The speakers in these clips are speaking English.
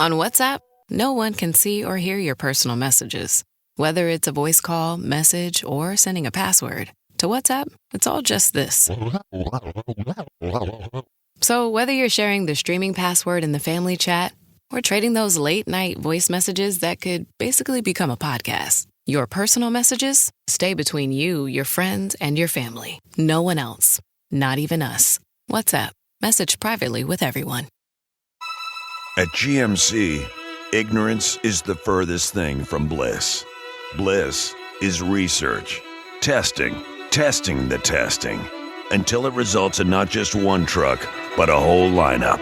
On WhatsApp, no one can see or hear your personal messages. Whether it's a voice call, message, or sending a password. To WhatsApp, it's all just this. So whether you're sharing the streaming password in the family chat or trading those late-night voice messages that could basically become a podcast, your personal messages stay between you, your friends, and your family. No one else. Not even us. WhatsApp. Message privately with everyone. At GMC, ignorance is the furthest thing from bliss. Bliss is research, testing the testing, until it results in not just one truck, but a whole lineup.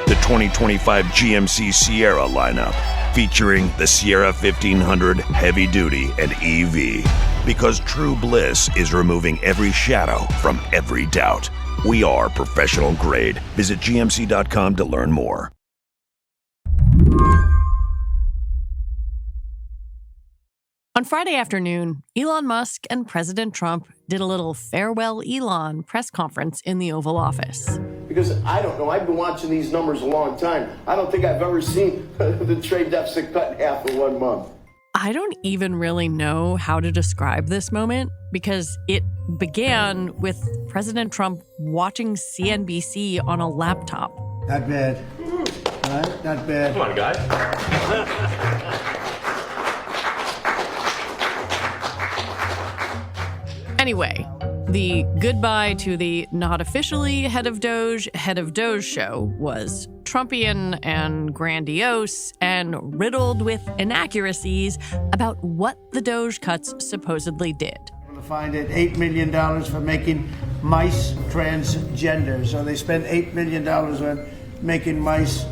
The 2025 GMC Sierra lineup, featuring the Sierra 1500 Heavy Duty and EV. Because true bliss is removing every shadow from every doubt. We are professional grade. Visit GMC.com to learn more. On Friday afternoon, Elon Musk and President Trump did a little farewell Elon press conference in the Oval Office. Because I don't know, I've been watching these numbers a long time. I don't think I've ever seen the trade deficit cut in half in 1 month. I don't even really know how to describe this moment because it began with President Trump watching CNBC on a laptop. Not bad. Right? Not bad. Come on, guys. Anyway, the goodbye to the not officially head of DOGE show was Trumpian and grandiose and riddled with inaccuracies about what the DOGE cuts supposedly did. We're going to find it $8 million for making mice transgender. So they spent $8 million on making mice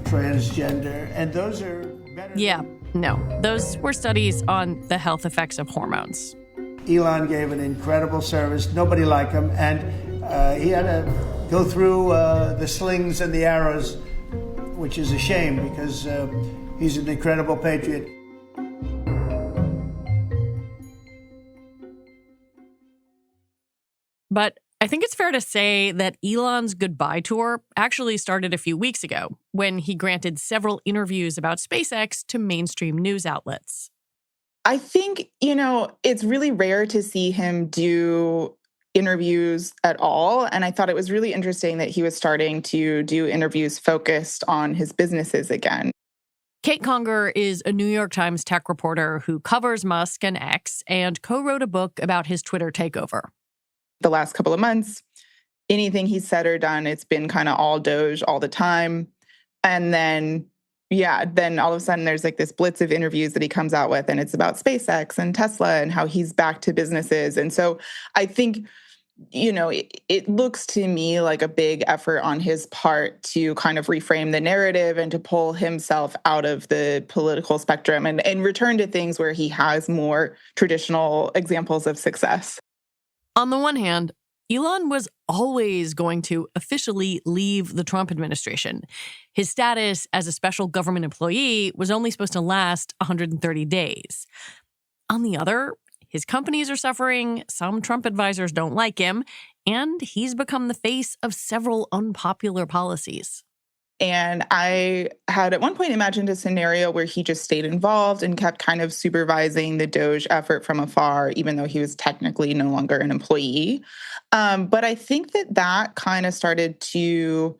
transgender. And those are better. Yeah, no, those were studies on the health effects of hormones. Elon gave an incredible service. Nobody liked him. And he had to go through the slings and the arrows, which is a shame because he's an incredible patriot. But I think it's fair to say that Elon's goodbye tour actually started a few weeks ago when he granted several interviews about SpaceX to mainstream news outlets. I think, it's really rare to see him do interviews at all. And I thought it was really interesting that he was starting to do interviews focused on his businesses again. Kate Conger is a New York Times tech reporter who covers Musk and X and co-wrote a book about his Twitter takeover. The last couple of months, anything he's said or done, it's been kind of all DOGE all the time. And then all of a sudden there's like this blitz of interviews that he comes out with, and it's about SpaceX and Tesla and how he's back to businesses. And so I think, it looks to me like a big effort on his part to kind of reframe the narrative and to pull himself out of the political spectrum and return to things where he has more traditional examples of success. On the one hand, Elon was always going to officially leave the Trump administration. His status as a special government employee was only supposed to last 130 days. On the other, his companies are suffering, some Trump advisors don't like him, and he's become the face of several unpopular policies. And I had at one point imagined a scenario where he just stayed involved and kept kind of supervising the DOGE effort from afar, even though he was technically no longer an employee. But I think that kind of started to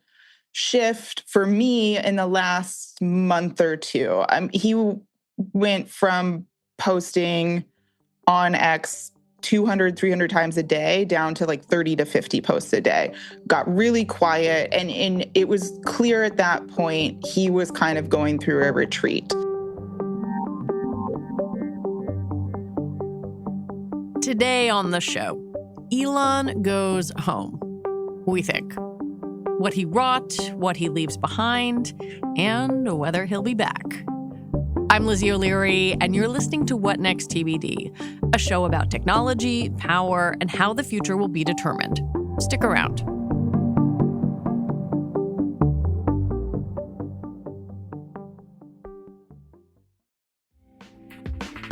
shift for me in the last month or two. He went from posting on X 200, 300 times a day down to like 30 to 50 posts a day. Got really quiet. And it was clear at that point he was kind of going through a retreat. Today on the show, Elon goes home, we think. What he wrought, what he leaves behind, and whether he'll be back. I'm Lizzie O'Leary, and you're listening to What Next TBD, a show about technology, power, and how the future will be determined. Stick around.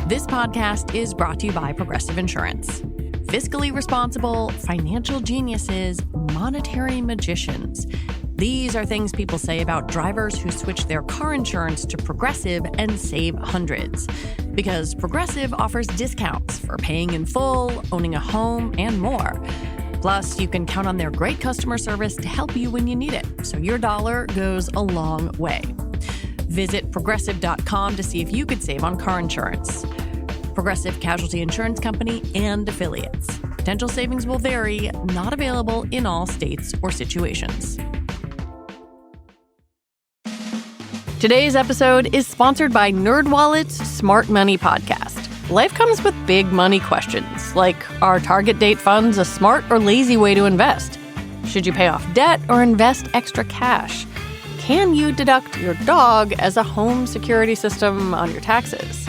This podcast is brought to you by Progressive Insurance. Fiscally responsible, financial geniuses, monetary magicians. These are things people say about drivers who switch their car insurance to Progressive and save hundreds. Because Progressive offers discounts for paying in full, owning a home, and more. Plus, you can count on their great customer service to help you when you need it, so your dollar goes a long way. Visit Progressive.com to see if you could save on car insurance. Progressive Casualty Insurance Company and Affiliates. Potential savings will vary, not available in all states or situations. Today's episode is sponsored by NerdWallet's Smart Money Podcast. Life comes with big money questions, like are target date funds a smart or lazy way to invest? Should you pay off debt or invest extra cash? Can you deduct your dog as a home security system on your taxes?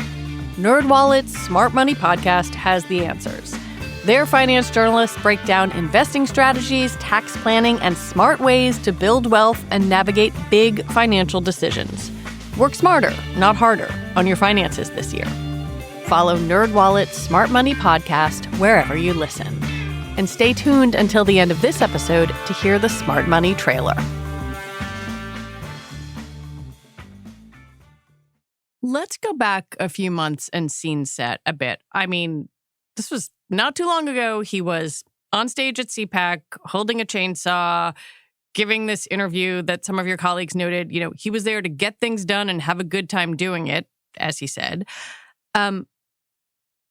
NerdWallet's Smart Money Podcast has the answers. Their finance journalists break down investing strategies, tax planning, and smart ways to build wealth and navigate big financial decisions. Work smarter, not harder, on your finances this year. Follow NerdWallet's Smart Money Podcast wherever you listen. And stay tuned until the end of this episode to hear the Smart Money trailer. Let's go back a few months and scene set a bit. I mean, this was not too long ago. He was on stage at CPAC, holding a chainsaw, giving this interview that some of your colleagues noted, he was there to get things done and have a good time doing it, as he said. When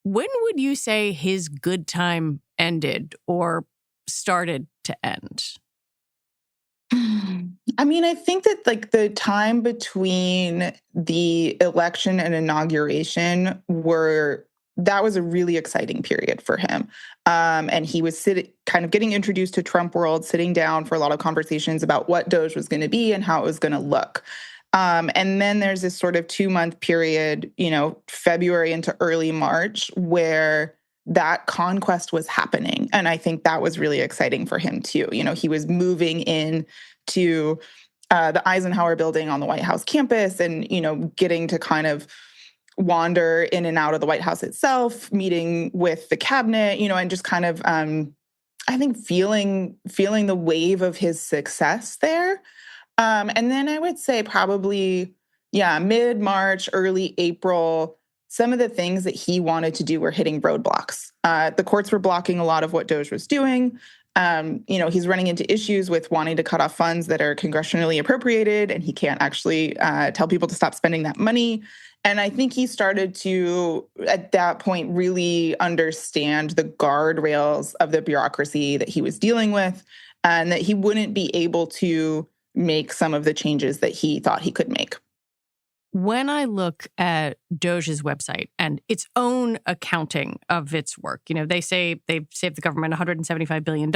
would you say his good time ended or started to end? I mean, I think that the time between the election and inauguration that was a really exciting period for him. And he was kind of getting introduced to Trump world, sitting down for a lot of conversations about what DOGE was going to be and how it was going to look. And then there's this sort of 2-month period, February into early March, where that conquest was happening. And I think that was really exciting for him too. He was moving in to the Eisenhower building on the White House campus and, getting to kind of wander in and out of the White House itself, meeting with the cabinet, and just kind of, I think feeling the wave of his success there. And then I would say probably, mid-March, early April, some of the things that he wanted to do were hitting roadblocks. The courts were blocking a lot of what DOGE was doing. He's running into issues with wanting to cut off funds that are congressionally appropriated, and he can't actually tell people to stop spending that money. And I think he started to, at that point, really understand the guardrails of the bureaucracy that he was dealing with, and that he wouldn't be able to make some of the changes that he thought he could make. When I look at DOGE's website and its own accounting of its work, they say they've saved the government $175 billion.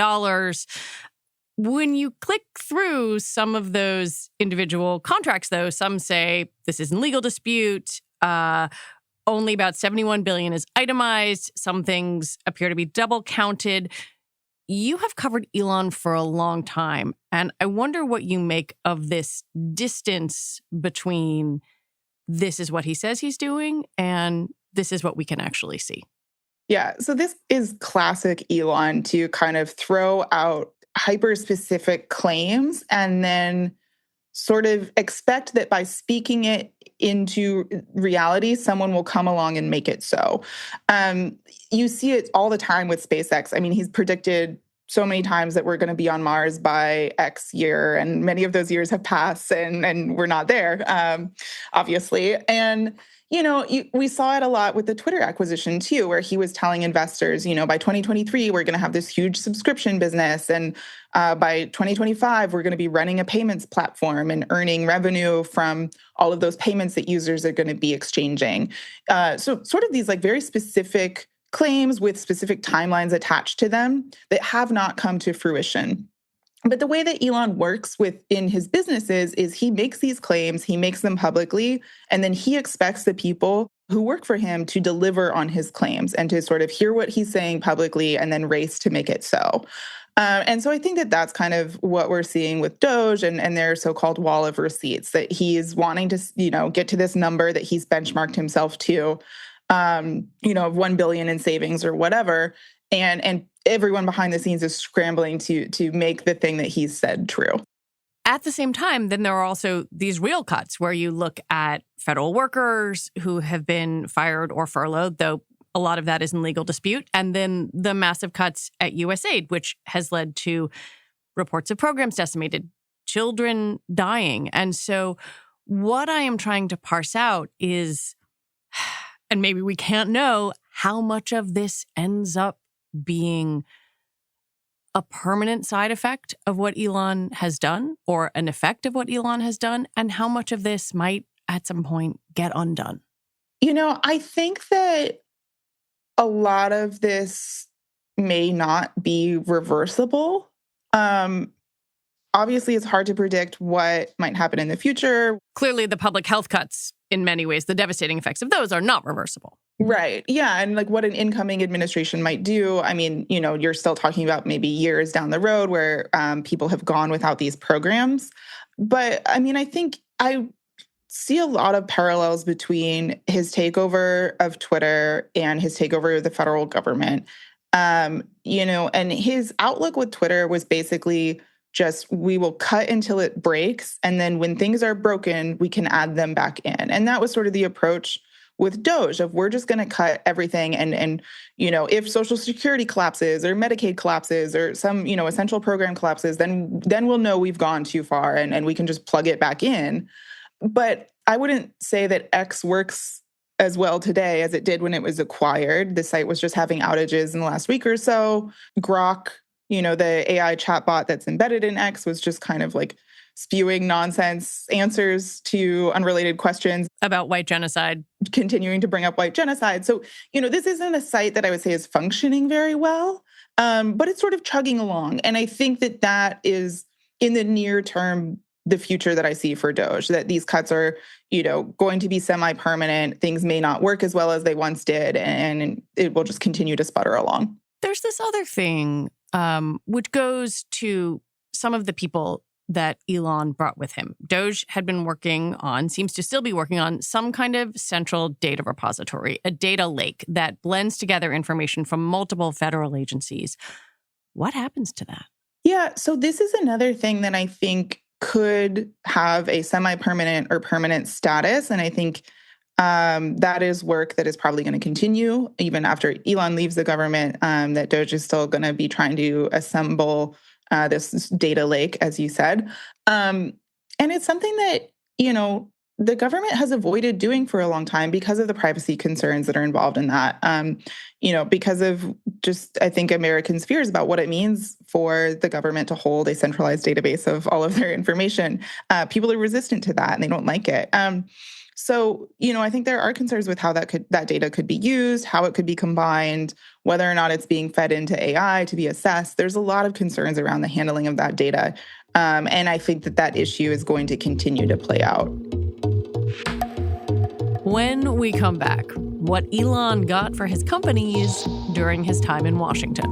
When you click through some of those individual contracts, though, some say this is in legal dispute. Only about $71 billion is itemized. Some things appear to be double counted. You have covered Elon for a long time, and I wonder what you make of this distance between this is what he says he's doing and this is what we can actually see. Yeah, so this is classic Elon to kind of throw out hyper-specific claims and then sort of expect that by speaking it into reality, someone will come along and make it so. You see it all the time with SpaceX. I mean, he's predicted so many times that we're going to be on Mars by X year, and many of those years have passed, and we're not there, obviously. And we saw it a lot with the Twitter acquisition too, where he was telling investors, by 2023, we're going to have this huge subscription business. And by 2025, we're going to be running a payments platform and earning revenue from all of those payments that users are going to be exchanging. So sort of these very specific claims with specific timelines attached to them that have not come to fruition. But the way that Elon works within his businesses is he makes these claims, he makes them publicly, and then he expects the people who work for him to deliver on his claims and to sort of hear what he's saying publicly and then race to make it so. And so I think that that's kind of what we're seeing with DOGE and their so-called wall of receipts, that he's wanting to, get to this number that he's benchmarked himself to, of 1 billion in savings or whatever. And everyone behind the scenes is scrambling to make the thing that he's said true. At the same time, then there are also these real cuts where you look at federal workers who have been fired or furloughed, though a lot of that is in legal dispute, and then the massive cuts at USAID, which has led to reports of programs decimated, children dying. And so what I am trying to parse out is, and maybe we can't know, how much of this ends up being a permanent side effect of what Elon has done or an effect of what Elon has done, and how much of this might at some point get undone. I think that a lot of this may not be reversible. Obviously, it's hard to predict what might happen in the future. Clearly, the public health cuts, in many ways, the devastating effects of those are not reversible. Right. Yeah. And like what an incoming administration might do. I mean, you're still talking about maybe years down the road where people have gone without these programs. But I mean, I think I see a lot of parallels between his takeover of Twitter and his takeover of the federal government. And his outlook with Twitter was basically just, we will cut until it breaks. And then when things are broken, we can add them back in. And that was sort of the approach with DOGE of, we're just going to cut everything. And if Social Security collapses or Medicaid collapses or some, essential program collapses, then we'll know we've gone too far and we can just plug it back in. But I wouldn't say that X works as well today as it did when it was acquired. The site was just having outages in the last week or so. Grok, the AI chatbot that's embedded in X, was just kind of like spewing nonsense answers to unrelated questions about white genocide, continuing to bring up white genocide. So, this isn't a site that I would say is functioning very well, but it's sort of chugging along. And I think that is, in the near term, the future that I see for DOGE, that these cuts are, going to be semi-permanent. Things may not work as well as they once did, and it will just continue to sputter along. There's this other thing, which goes to some of the people that Elon brought with him. DOGE had been working on, seems to still be working on, some kind of central data repository, a data lake that blends together information from multiple federal agencies. What happens to that? Yeah, so this is another thing that I think could have a semi-permanent or permanent status. And I think that is work that is probably going to continue even after Elon leaves the government, that DOGE is still going to be trying to assemble this data lake, as you said. And it's something that, the government has avoided doing for a long time because of the privacy concerns that are involved in that. Because of just, I think, Americans' fears about what it means for the government to hold a centralized database of all of their information. People are resistant to that and they don't like it. So, I think there are concerns with how that data could be used, how it could be combined, whether or not it's being fed into AI to be assessed. There's a lot of concerns around the handling of that data. And I think that issue is going to continue to play out. When we come back, what Elon got for his companies during his time in Washington.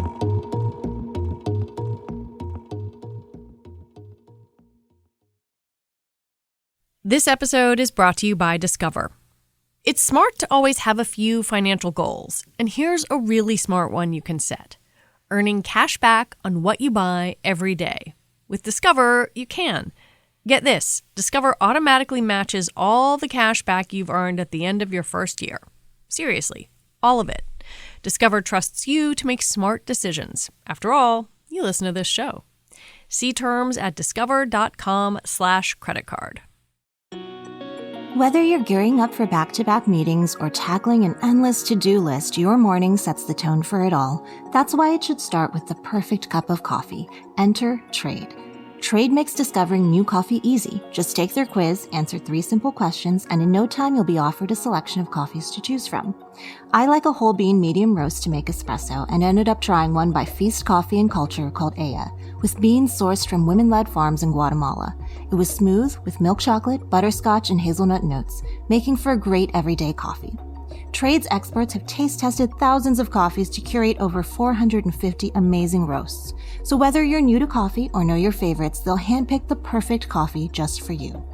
This episode is brought to you by Discover. It's smart to always have a few financial goals, and here's a really smart one you can set: earning cash back on what you buy every day. With Discover, you can. Get this, Discover automatically matches all the cash back you've earned at the end of your first year. Seriously, all of it. Discover trusts you to make smart decisions. After all, you listen to this show. See terms at discover.com/creditcard. Whether you're gearing up for back-to-back meetings or tackling an endless to-do list, your morning sets the tone for it all. That's why it should start with the perfect cup of coffee. Enter Trade. Trade makes discovering new coffee easy. Just take their quiz, answer 3 simple questions, and in no time you'll be offered a selection of coffees to choose from. I like a whole bean medium roast to make espresso and ended up trying one by Feast Coffee and Culture called Aya, with beans sourced from women-led farms in Guatemala. It was smooth, with milk chocolate, butterscotch, and hazelnut notes, making for a great everyday coffee. Trade's experts have taste-tested thousands of coffees to curate over 450 amazing roasts. So whether you're new to coffee or know your favorites, they'll handpick the perfect coffee just for you.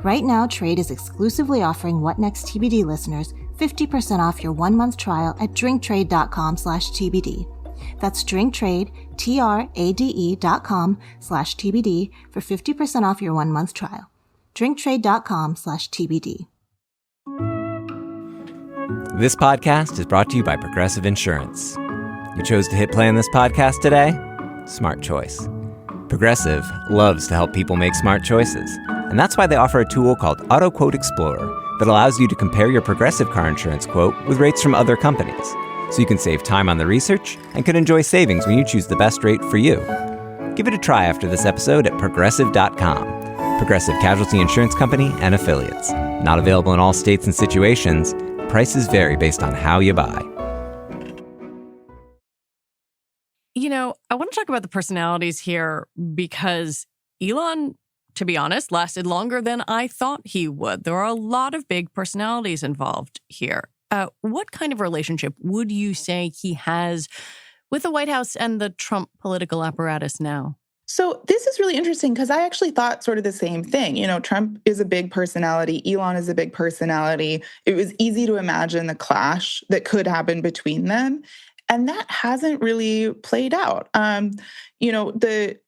Right now, Trade is exclusively offering What Next TBD listeners 50% off your 1-month trial at drinktrade.com/TBD. That's drinktrade, TRADE.com/TBD for 50% off your 1-month trial. drinktrade.com/TBD. This podcast is brought to you by Progressive Insurance. You chose to hit play on this podcast today? Smart choice. Progressive loves to help people make smart choices, and that's why they offer a tool called Auto Quote Explorer that allows you to compare your Progressive car insurance quote with rates from other companies, so you can save time on the research and can enjoy savings when you choose the best rate for you. Give it a try after this episode at Progressive.com. Progressive Casualty Insurance Company and Affiliates. Not available in all states and situations. Prices vary based on how you buy. You know, I want to talk about the personalities here because Elon, to be honest, lasted longer than I thought he would. There are a lot of big personalities involved here. What kind of relationship would you say he has with the White House and the Trump political apparatus now? So this is really interesting because I actually thought sort of the same thing. You know, Trump is a big personality. Elon is a big personality. It was easy to imagine the clash that could happen between them. And that hasn't really played out. You know,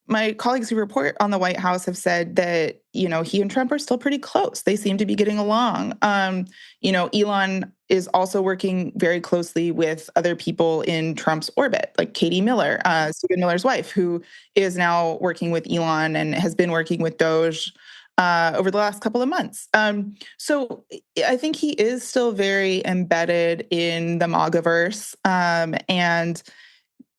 my colleagues who report on the White House have said that, you know, he and Trump are still pretty close. They seem to be getting along. You know, Elon is also working very closely with other people in Trump's orbit, like Katie Miller, Stephen Miller's wife, who is now working with Elon and has been working with DOGE over the last couple of months. So I think he is still very embedded in the MAGAverse, and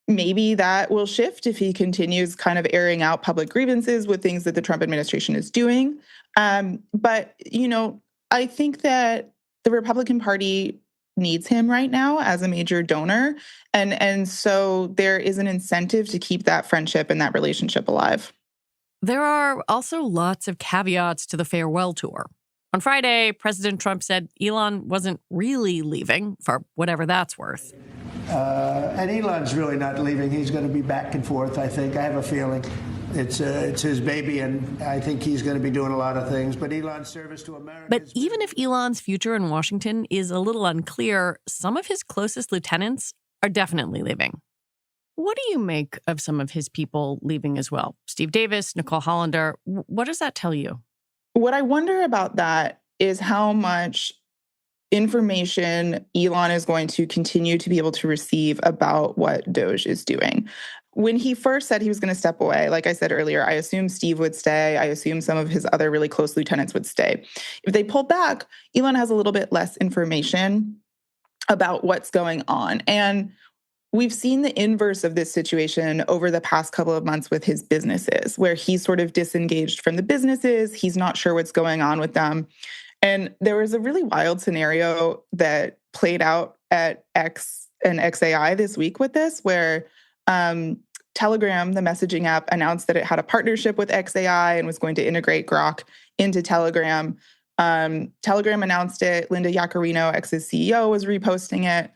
maybe that will shift if he continues kind of airing out public grievances with things that the Trump administration is doing. But, you know, I think that the Republican Party needs him right now as a major donor. And so there is an incentive to keep that friendship and that relationship alive. There are also lots of caveats to the farewell tour. On Friday, President Trump said Elon wasn't really leaving, for whatever that's worth. And Elon's really not leaving. He's going to be back and forth, I think. I have a feeling. It's his baby, and I think he's going to be doing a lot of things. But Elon's service to America... But even if Elon's future in Washington is a little unclear, some of his closest lieutenants are definitely leaving. What do you make of some of his people leaving as well? Steve Davis, Nicole Hollander, what does that tell you? What I wonder about that is how much information Elon is going to continue to be able to receive about what DOGE is doing. When he first said he was going to step away, like I said earlier, I assumed Steve would stay. I assumed some of his other really close lieutenants would stay. If they pull back, Elon has a little bit less information about what's going on. And we've seen the inverse of this situation over the past couple of months with his businesses, where he's sort of disengaged from the businesses. He's not sure what's going on with them. And there was a really wild scenario that played out at X and XAI this week with this, where Telegram, the messaging app, announced that it had a partnership with XAI and was going to integrate Grok into Telegram. Telegram announced it. Linda Yaccarino, X's CEO, was reposting it.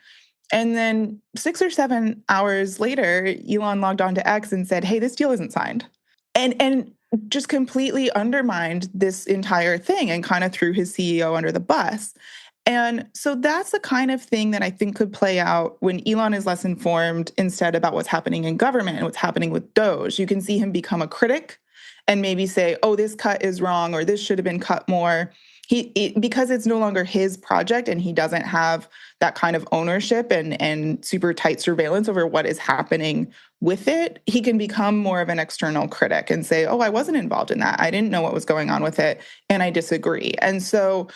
And then 6 or 7 hours later, Elon logged on to X and said, hey, this deal isn't signed. And just completely undermined this entire thing and kind of threw his CEO under the bus. And so that's the kind of thing that I think could play out when Elon is less informed instead about what's happening in government and what's happening with DOGE. You can see him become a critic and maybe say, oh, this cut is wrong or this should have been cut more. Because it's no longer his project and he doesn't have that kind of ownership and super tight surveillance over what is happening with it, he can become more of an external critic and say, oh, I wasn't involved in that. I didn't know what was going on with it, and I disagree. And so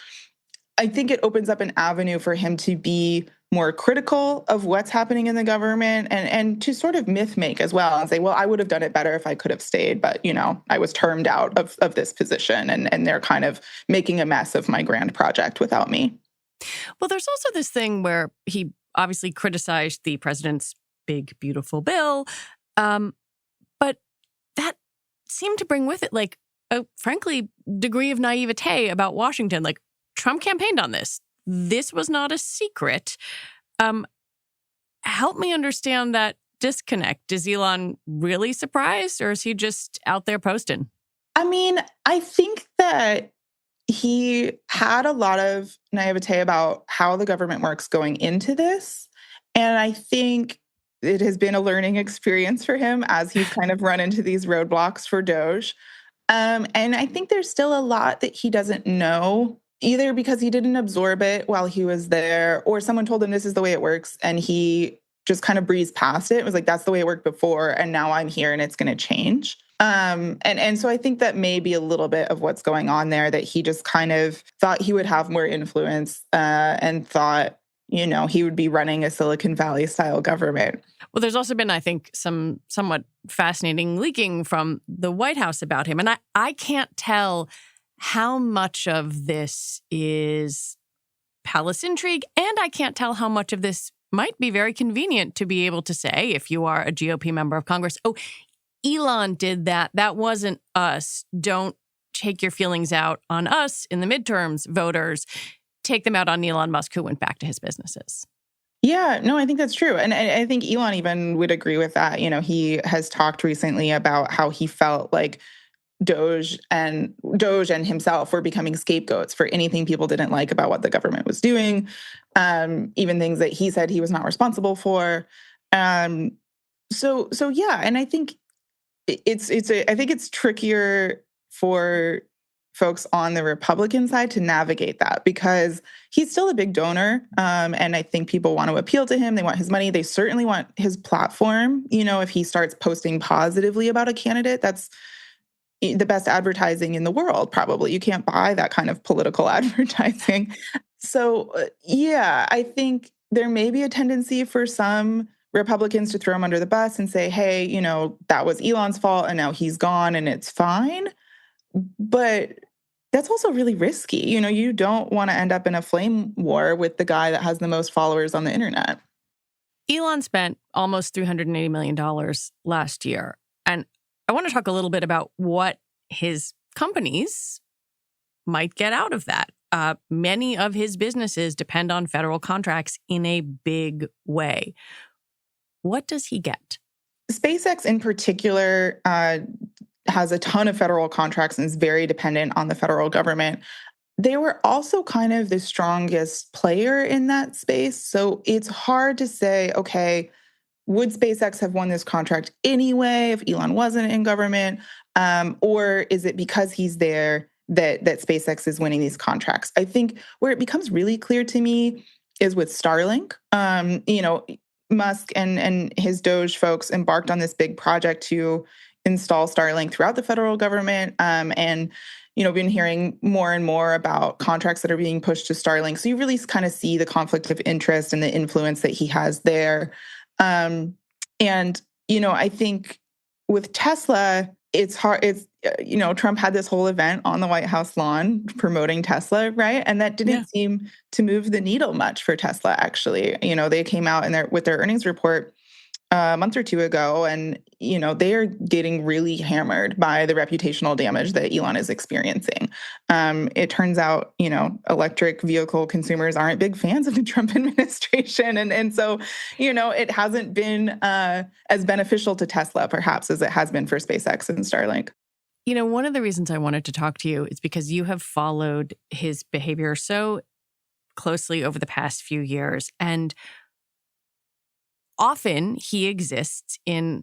I think it opens up an avenue for him to be more critical of what's happening in the government and to sort of myth make as well and say, well, I would have done it better if I could have stayed, but, you know, I was termed out of this position and they're kind of making a mess of my grand project without me. Well, there's also this thing where he obviously criticized the president's big, beautiful bill, but that seemed to bring with it, like, a frankly degree of naivete about Washington. Like, Trump campaigned on this. This was not a secret. Help me understand that disconnect. Is Elon really surprised, or is he just out there posting? I mean, I think that he had a lot of naivete about how the government works going into this. And I think it has been a learning experience for him as he's kind of run into these roadblocks for DOGE. And I think there's still a lot that he doesn't know, either because he didn't absorb it while he was there, or someone told him this is the way it works, and he just kind of breezed past it. It was like, that's the way it worked before, and now I'm here and it's going to change. And so I think that may be a little bit of what's going on there, that he just kind of thought he would have more influence and thought, he would be running a Silicon Valley style government. Well, there's also been, I think, some somewhat fascinating leaking from the White House about him. And I can't tell how much of this is palace intrigue, and I can't tell how much of this might be very convenient to be able to say, if you are a GOP member of Congress, oh, Elon did that. That wasn't us. Don't take your feelings out on us in the midterms, voters. Take them out on Elon Musk, who went back to his businesses. Yeah, no, I think that's true. And I think Elon even would agree with that. He has talked recently about how he felt like DOGE and himself were becoming scapegoats for anything people didn't like about what the government was doing, even things that he said he was not responsible for. So yeah, and I think I think it's trickier for folks on the Republican side to navigate that, because he's still a big donor. And I think people want to appeal to him. They want his money. They certainly want his platform. If he starts posting positively about a candidate, that's the best advertising in the world, probably. You can't buy that kind of political advertising. So, yeah, I think there may be a tendency for some Republicans to throw him under the bus and say, hey, that was Elon's fault and now he's gone and it's fine. But that's also really risky. You don't want to end up in a flame war with the guy that has the most followers on the internet. Elon spent almost $380 million last year. And I want to talk a little bit about what his companies might get out of that. Many of his businesses depend on federal contracts in a big way. What does he get? SpaceX in particular has a ton of federal contracts and is very dependent on the federal government. They were also kind of the strongest player in that space. So it's hard to say, okay, would SpaceX have won this contract anyway if Elon wasn't in government? Or is it because he's there that SpaceX is winning these contracts? I think where it becomes really clear to me is with Starlink. Musk and his DOGE folks embarked on this big project to install Starlink throughout the federal government. And, been hearing more and more about contracts that are being pushed to Starlink. So you really kind of see the conflict of interest and the influence that he has there. And, I think with Tesla, it's hard. Trump had this whole event on the White House lawn promoting Tesla, right? And that didn't seem to move the needle much for Tesla, actually. They came out with their earnings report a month or two ago, and, they are getting really hammered by the reputational damage that Elon is experiencing. It turns out, electric vehicle consumers aren't big fans of the Trump administration. And so, it hasn't been as beneficial to Tesla, perhaps, as it has been for SpaceX and Starlink. One of the reasons I wanted to talk to you is because you have followed his behavior so closely over the past few years. And often he exists in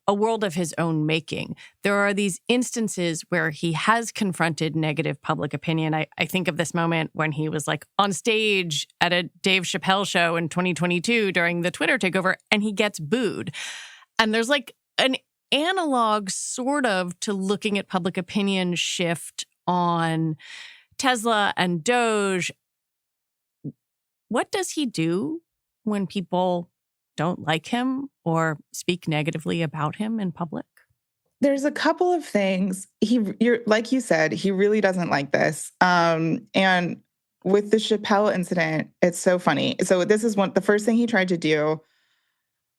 a world of his own making. There are these instances where he has confronted negative public opinion. I think of this moment when he was on stage at a Dave Chappelle show in 2022 during the Twitter takeover, and he gets booed. And there's an analog sort of to looking at public opinion shift on Tesla and DOGE. What does he do when people don't like him or speak negatively about him in public? There's a couple of things. You're like you said, he really doesn't like this. And with the Chappelle incident, it's so funny. So this is the first thing he tried to do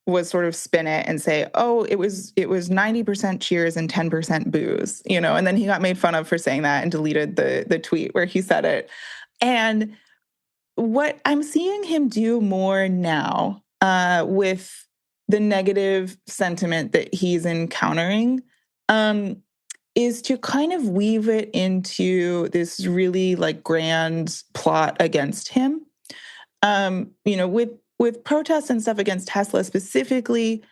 was sort of spin it and say, oh, it was 90% cheers and 10% boos, and then he got made fun of for saying that and deleted the tweet where he said it. And what I'm seeing him do more now with the negative sentiment that he's encountering is to kind of weave it into this really grand plot against him. with protests and stuff against Tesla specifically,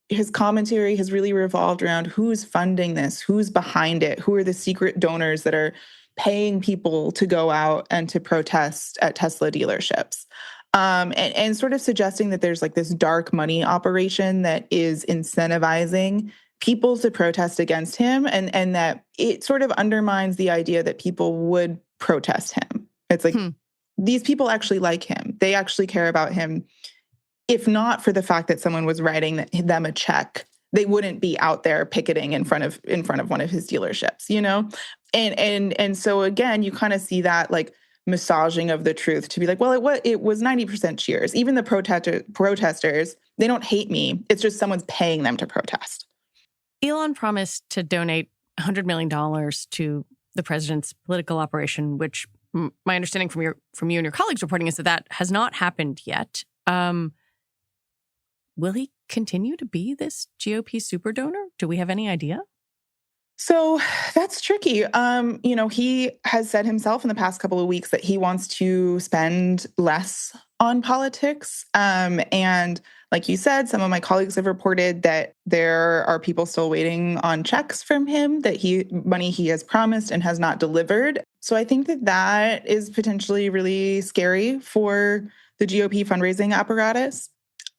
his commentary has really revolved around who's funding this, who's behind it, who are the secret donors that are paying people to go out and to protest at Tesla dealerships. And sort of suggesting that there's like this dark money operation that is incentivizing people to protest against him, and that it sort of undermines the idea that people would protest him. It's like, these people actually like him. They actually care about him. If not for the fact that someone was writing them a check, they wouldn't be out there picketing in front of one of his dealerships, you know? And so again, you kind of see that like massaging of the truth to be like, well, it was 90% cheers. Even the protesters, they don't hate me. It's just someone's paying them to protest. Elon promised to donate $100 million to the president's political operation, which my understanding from you and your colleagues reporting is that has not happened yet. Will he continue to be this GOP super donor? Do we have any idea? So that's tricky. He has said himself in the past couple of weeks that he wants to spend less on politics. And like you said, some of my colleagues have reported that there are people still waiting on checks from him, money he has promised and has not delivered. So I think that is potentially really scary for the GOP fundraising apparatus.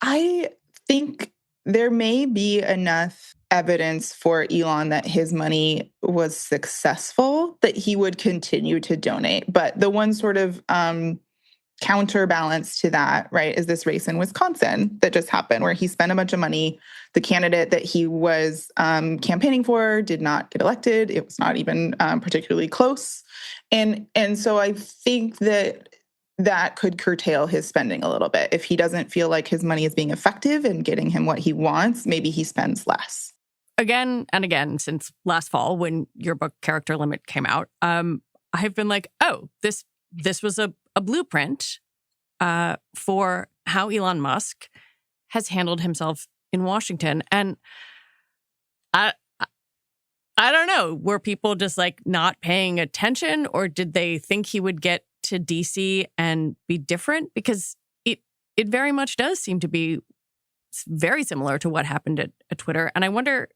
I think there may be enough evidence for Elon that his money was successful that he would continue to donate. But the one sort of counterbalance to that, right, is this race in Wisconsin that just happened where he spent a bunch of money. The candidate that he was campaigning for did not get elected. It was not even particularly close. And so I think that could curtail his spending a little bit. If he doesn't feel like his money is being effective and getting him what he wants, maybe he spends less. Again and again, since last fall when your book Character Limit came out, I've been like, oh, this was a blueprint for how Elon Musk has handled himself in Washington. And I don't know, were people just like not paying attention, or did they think he would get to DC and be different? Because it very much does seem to be very similar to what happened at Twitter. And I wonder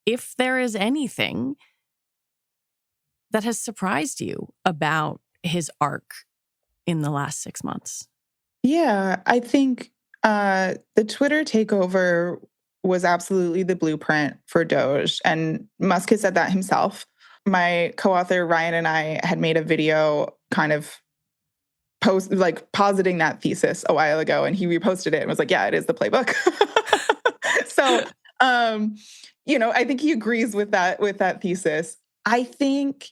if there is anything that has surprised you about his arc in the last 6 months. Yeah, I think the Twitter takeover was absolutely the blueprint for DOGE. And Musk has said that himself. My co-author Ryan and I had made a video kind of positing that thesis a while ago, and he reposted it and was like, yeah, it is the playbook. So, I think he agrees with that thesis. I think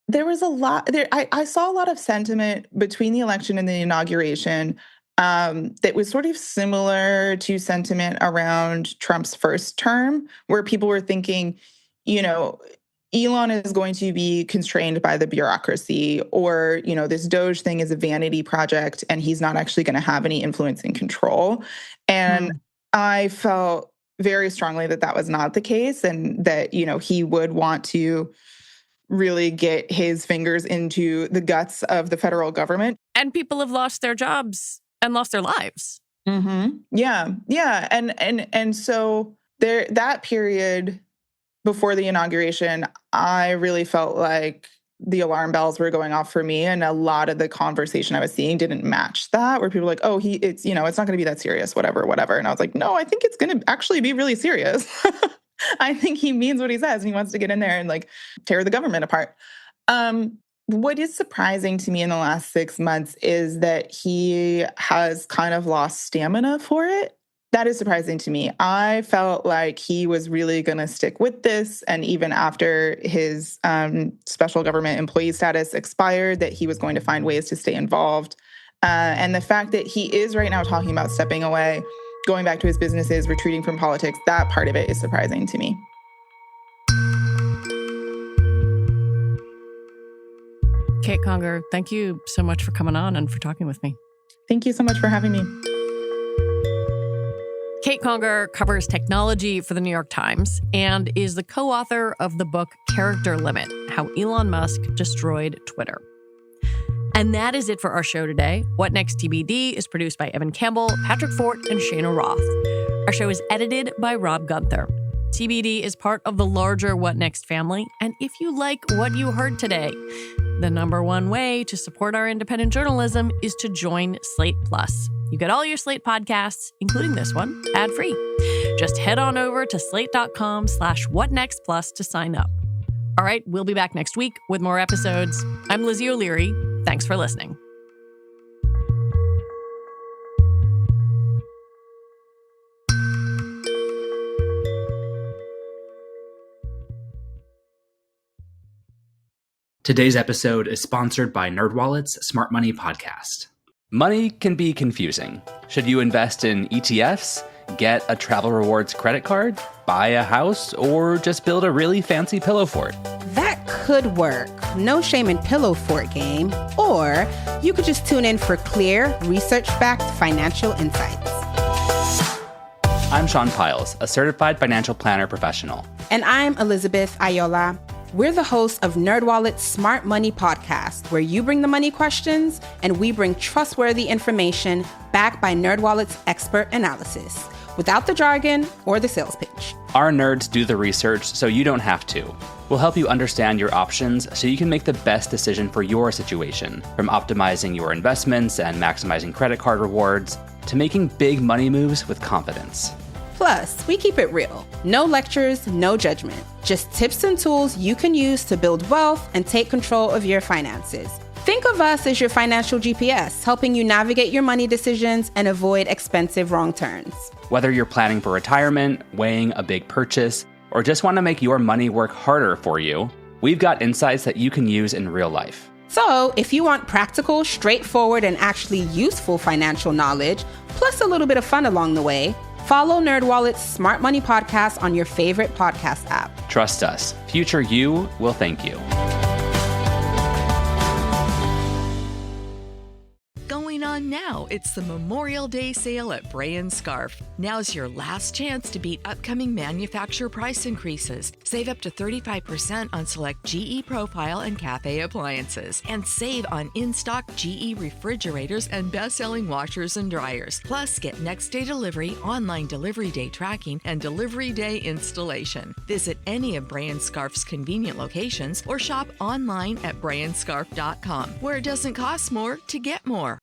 there was a lot there. I saw a lot of sentiment between the election and the inauguration that was sort of similar to sentiment around Trump's first term, where people were thinking, Elon is going to be constrained by the bureaucracy, or, this DOGE thing is a vanity project and he's not actually going to have any influence and control. And I felt very strongly that was not the case, and that, he would want to really get his fingers into the guts of the federal government. And people have lost their jobs and lost their lives. Mm-hmm. Yeah. And so that period before the inauguration, I really felt like the alarm bells were going off for me. And a lot of the conversation I was seeing didn't match that, where people were like, oh, it's not going to be that serious, whatever. And I was like, no, I think it's going to actually be really serious. I think he means what he says, and he wants to get in there and like tear the government apart. What is surprising to me in the last 6 months is that he has kind of lost stamina for it. That is surprising to me. I felt like he was really going to stick with this. And even after his special government employee status expired, that he was going to find ways to stay involved. And the fact that he is right now talking about stepping away, going back to his businesses, retreating from politics, that part of it is surprising to me. Kate Conger, thank you so much for coming on and for talking with me. Thank you so much for having me. Kate Conger covers technology for the New York Times and is the co-author of the book Character Limit: How Elon Musk Destroyed Twitter. And that is it for our show today. What Next TBD is produced by Evan Campbell, Patrick Fort, and Shana Roth. Our show is edited by Rob Gunther. TBD is part of the larger What Next family. And if you like what you heard today, the number one way to support our independent journalism is to join Slate Plus. You get all your Slate podcasts, including this one, ad-free. Just head on over to slate.com/whatnextplus to sign up. All right, we'll be back next week with more episodes. I'm Lizzie O'Leary. Thanks for listening. Today's episode is sponsored by NerdWallet's Smart Money podcast. Money can be confusing. Should you invest in ETFs, get a travel rewards credit card, buy a house, or just build a really fancy pillow fort? That could work. No shame in pillow fort game. Or you could just tune in for clear, research-backed financial insights. I'm Sean Piles, a certified financial planner professional. And I'm Elizabeth Ayola. We're the hosts of NerdWallet's Smart Money podcast, where you bring the money questions and we bring trustworthy information backed by NerdWallet's expert analysis, without the jargon or the sales pitch. Our nerds do the research so you don't have to. We'll help you understand your options so you can make the best decision for your situation, from optimizing your investments and maximizing credit card rewards to making big money moves with confidence. Plus, we keep it real. No lectures, no judgment. Just tips and tools you can use to build wealth and take control of your finances. Think of us as your financial GPS, helping you navigate your money decisions and avoid expensive wrong turns. Whether you're planning for retirement, weighing a big purchase, or just want to make your money work harder for you, we've got insights that you can use in real life. So, if you want practical, straightforward, and actually useful financial knowledge, plus a little bit of fun along the way, follow NerdWallet's Smart Money podcast on your favorite podcast app. Trust us, future you will thank you. Going on now, it's the Memorial Day sale at Bray & Scarf. Now's your last chance to beat upcoming manufacturer price increases. Save up to 35% on select GE Profile and Cafe appliances. And save on in-stock GE refrigerators and best-selling washers and dryers. Plus, get next-day delivery, online delivery day tracking, and delivery day installation. Visit any of Bray & Scarf's convenient locations or shop online at brayandscarf.com, where it doesn't cost more to get more.